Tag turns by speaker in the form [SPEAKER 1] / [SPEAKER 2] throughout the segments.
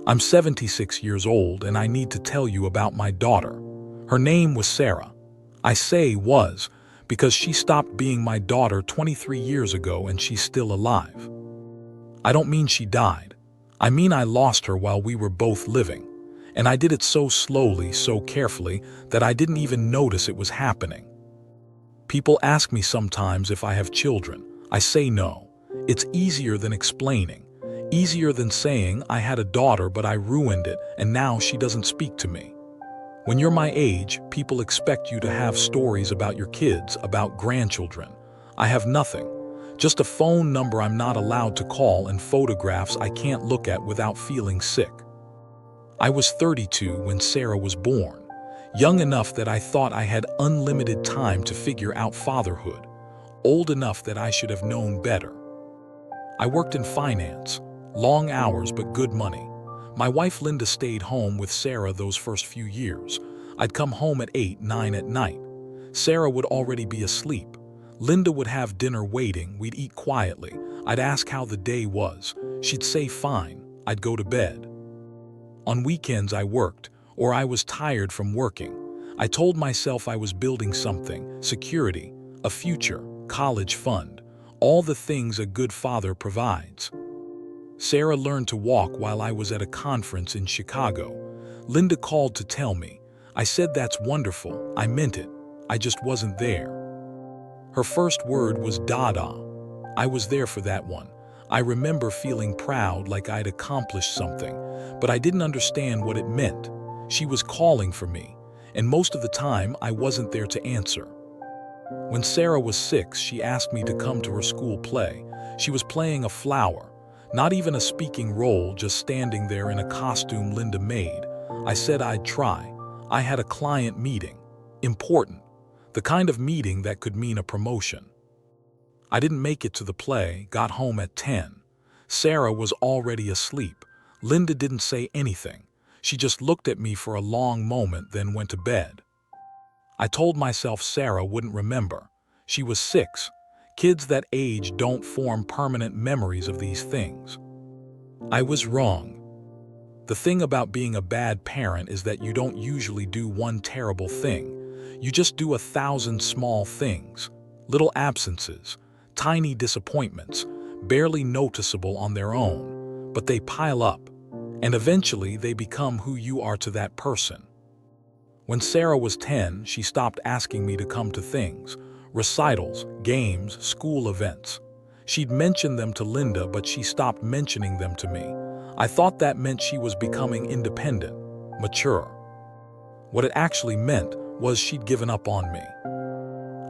[SPEAKER 1] I'm 76 years old and I need to tell you about my daughter. Her name was Sarah. I say was because she stopped being my daughter 23 years ago and she's still alive. I don't mean she died. I mean I lost her while we were both living. And I did it so slowly, so carefully, that I didn't even notice it was happening. People ask me sometimes if I have children. I say no. It's easier than explaining. Easier than saying I had a daughter but I ruined it and now she doesn't speak to me. When you're my age, people expect you to have stories about your kids, about grandchildren. I have nothing. Just a phone number I'm not allowed to call and photographs I can't look at without feeling sick. I was 32 when Sarah was born, young enough that I thought I had unlimited time to figure out fatherhood, old enough that I should have known better. I worked in finance, long hours but good money. My wife Linda stayed home with Sarah those first few years. I'd come home at 8, 9 at night. Sarah would already be asleep. Linda would have dinner waiting, we'd eat quietly. I'd ask how the day was. She'd say fine. I'd go to bed. On weekends I worked, or I was tired from working. I told myself I was building something, security, a future, college fund, all the things a good father provides. Sarah learned to walk while I was at a conference in Chicago. Linda called to tell me. I said that's wonderful, I meant it. I just wasn't there. Her first word was Dada. I was there for that one. I remember feeling proud like I'd accomplished something, but I didn't understand what it meant. She was calling for me, and most of the time I wasn't there to answer. When Sarah was 6, she asked me to come to her school play. She was playing a flower, not even a speaking role, just standing there in a costume Linda made. I said I'd try. I had a client meeting. Important. The kind of meeting that could mean a promotion. I didn't make it to the play, got home at 10. Sarah was already asleep. Linda didn't say anything. She just looked at me for a long moment, then went to bed. I told myself Sarah wouldn't remember. She was 6. Kids that age don't form permanent memories of these things. I was wrong. The thing about being a bad parent is that you don't usually do one terrible thing. You just do 1,000 small things, little absences, tiny disappointments, barely noticeable on their own, but they pile up, and eventually they become who you are to that person. When Sarah was 10, she stopped asking me to come to things, recitals, games, school events. She'd mentioned them to Linda, but she stopped mentioning them to me. I thought that meant she was becoming independent, mature. What it actually meant was she'd given up on me.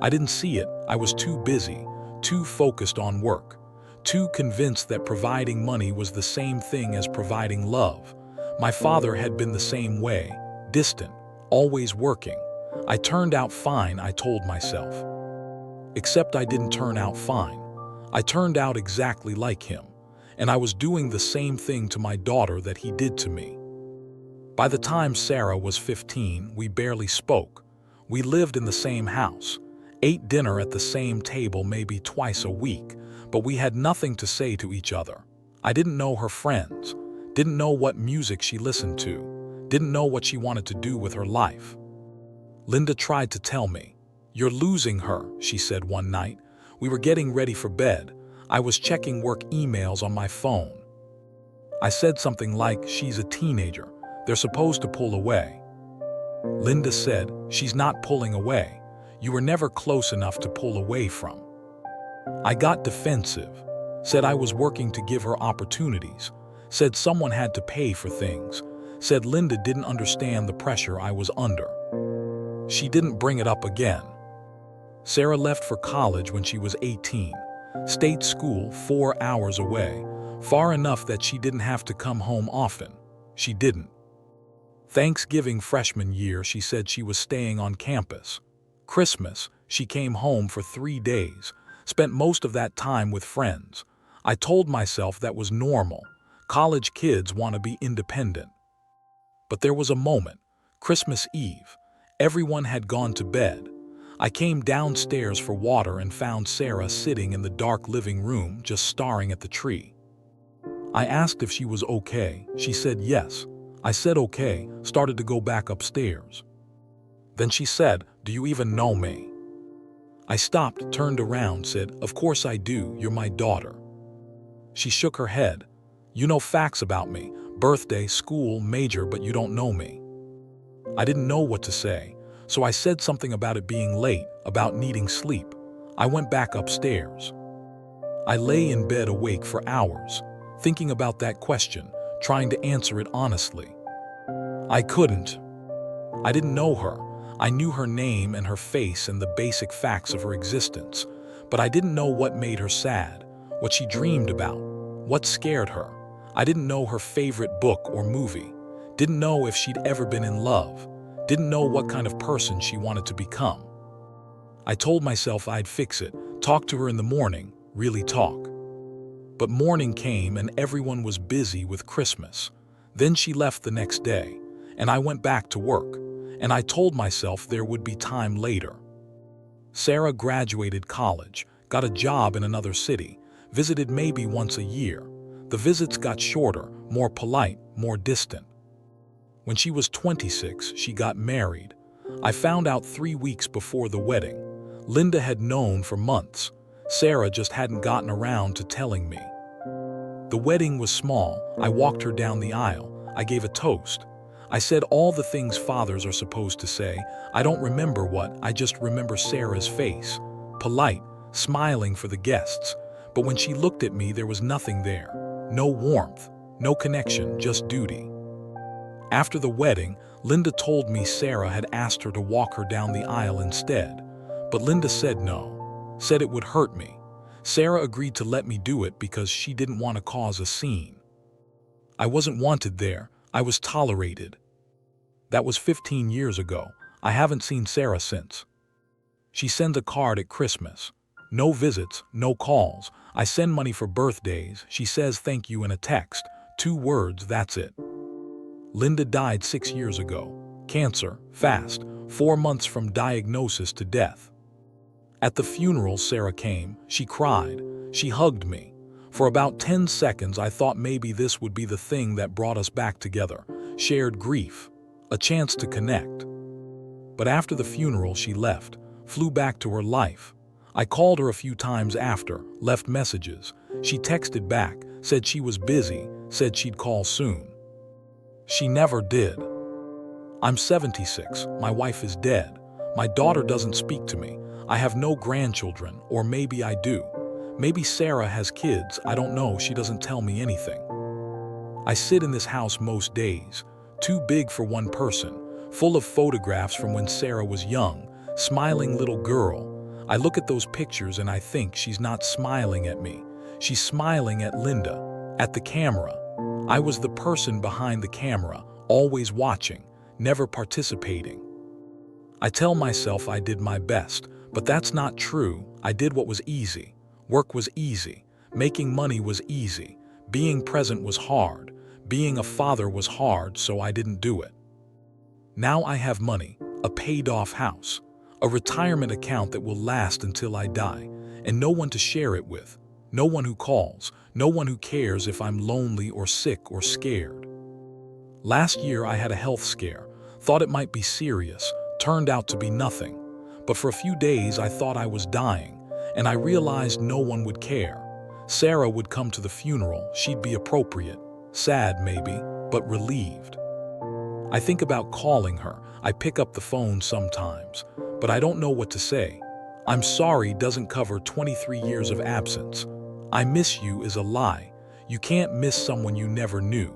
[SPEAKER 1] I didn't see it. I was too busy, too focused on work, too convinced that providing money was the same thing as providing love. My father had been the same way, distant, always working. I turned out fine, I told myself. Except I didn't turn out fine. I turned out exactly like him, and I was doing the same thing to my daughter that he did to me. By the time Sarah was 15, we barely spoke. We lived in the same house, ate dinner at the same table maybe twice a week, but we had nothing to say to each other. I didn't know her friends, didn't know what music she listened to, didn't know what she wanted to do with her life. Linda tried to tell me. "You're losing her," she said one night. We were getting ready for bed. I was checking work emails on my phone. I said something like, "She's a teenager. They're supposed to pull away." Linda said, "She's not pulling away. You were never close enough to pull away from." I got defensive, said I was working to give her opportunities, said someone had to pay for things, said Linda didn't understand the pressure I was under. She didn't bring it up again. Sarah left for college when she was 18. State school 4 hours away, far enough that she didn't have to come home often. She didn't. Thanksgiving freshman year, she said she was staying on campus. Christmas, she came home for 3 days, spent most of that time with friends. I told myself that was normal. College kids want to be independent. But there was a moment, Christmas Eve. Everyone had gone to bed. I came downstairs for water and found Sarah sitting in the dark living room just staring at the tree. I asked if she was okay. She said yes. I said okay, started to go back upstairs. Then she said, "Do you even know me?" I stopped, turned around, said, "Of course I do, you're my daughter." She shook her head. "You know facts about me, birthday, school, major, but you don't know me." I didn't know what to say, so I said something about it being late, about needing sleep. I went back upstairs. I lay in bed awake for hours, thinking about that question, trying to answer it honestly. I couldn't. I didn't know her. I knew her name and her face and the basic facts of her existence, but I didn't know what made her sad, what she dreamed about, what scared her. I didn't know her favorite book or movie, didn't know if she'd ever been in love, didn't know what kind of person she wanted to become. I told myself I'd fix it, talk to her in the morning, really talk. But morning came and everyone was busy with Christmas. Then she left the next day, and I went back to work, and I told myself there would be time later. Sarah graduated college, got a job in another city, visited maybe once a year. The visits got shorter, more polite, more distant. When she was 26, she got married. I found out 3 weeks before the wedding. Linda had known for months. Sarah just hadn't gotten around to telling me. The wedding was small. I walked her down the aisle. I gave a toast. I said all the things fathers are supposed to say. I don't remember what, I just remember Sarah's face. Polite, smiling for the guests. But when she looked at me, there was nothing there. No warmth, no connection, just duty. After the wedding, Linda told me Sarah had asked her to walk her down the aisle instead. But Linda said no, said it would hurt me. Sarah agreed to let me do it because she didn't want to cause a scene. I wasn't wanted there, I was tolerated. That was 15 years ago. I haven't seen Sarah since. She sends a card at Christmas. No visits, no calls. I send money for birthdays. She says thank you in a text. 2 words, that's it. Linda died 6 years ago. Cancer, fast, 4 months from diagnosis to death. At the funeral, Sarah came. She cried. She hugged me. For about 10 seconds, I thought maybe this would be the thing that brought us back together. Shared grief. A chance to connect. But after the funeral, she left, flew back to her life. I called her a few times after, left messages. She texted back, said she was busy, said she'd call soon. She never did. I'm 76, my wife is dead. My daughter doesn't speak to me. I have no grandchildren, or maybe I do. Maybe Sarah has kids, I don't know, she doesn't tell me anything. I sit in this house most days, too big for one person, full of photographs from when Sarah was young, smiling little girl. I look at those pictures and I think she's not smiling at me. She's smiling at Linda, at the camera. I was the person behind the camera, always watching, never participating. I tell myself I did my best, but that's not true. I did what was easy. Work was easy. Making money was easy. Being present was hard. Being a father was hard, so I didn't do it. Now I have money, a paid-off house, a retirement account that will last until I die, and no one to share it with, no one who calls, no one who cares if I'm lonely or sick or scared. Last year I had a health scare, thought it might be serious, turned out to be nothing. But for a few days I thought I was dying, and I realized no one would care. Sarah would come to the funeral, she'd be appropriate, sad maybe, but relieved. I think about calling her. I pick up the phone sometimes, but I don't know what to say. I'm sorry doesn't cover 23 years of absence. I miss you is a lie. You can't miss someone you never knew.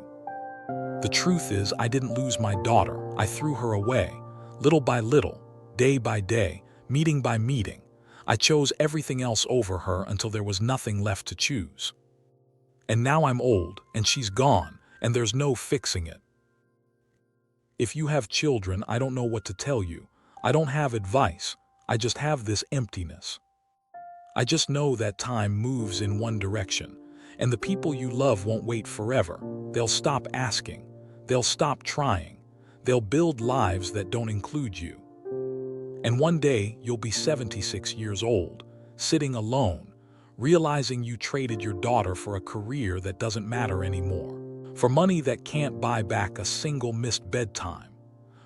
[SPEAKER 1] The truth is I didn't lose my daughter. I threw her away, little by little, day by day, meeting by meeting. I chose everything else over her until there was nothing left to choose. And now I'm old, and she's gone, and there's no fixing it. If you have children, I don't know what to tell you. I don't have advice. I just have this emptiness. I just know that time moves in one direction, and the people you love won't wait forever. They'll stop asking. They'll stop trying. They'll build lives that don't include you. And one day, you'll be 76 years old, sitting alone, realizing you traded your daughter for a career that doesn't matter anymore, for money that can't buy back a single missed bedtime,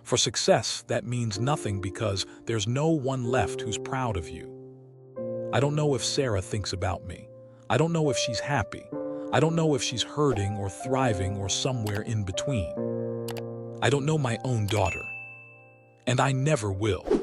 [SPEAKER 1] for success that means nothing because there's no one left who's proud of you. I don't know if Sarah thinks about me. I don't know if she's happy. I don't know if she's hurting or thriving or somewhere in between. I don't know my own daughter, and I never will.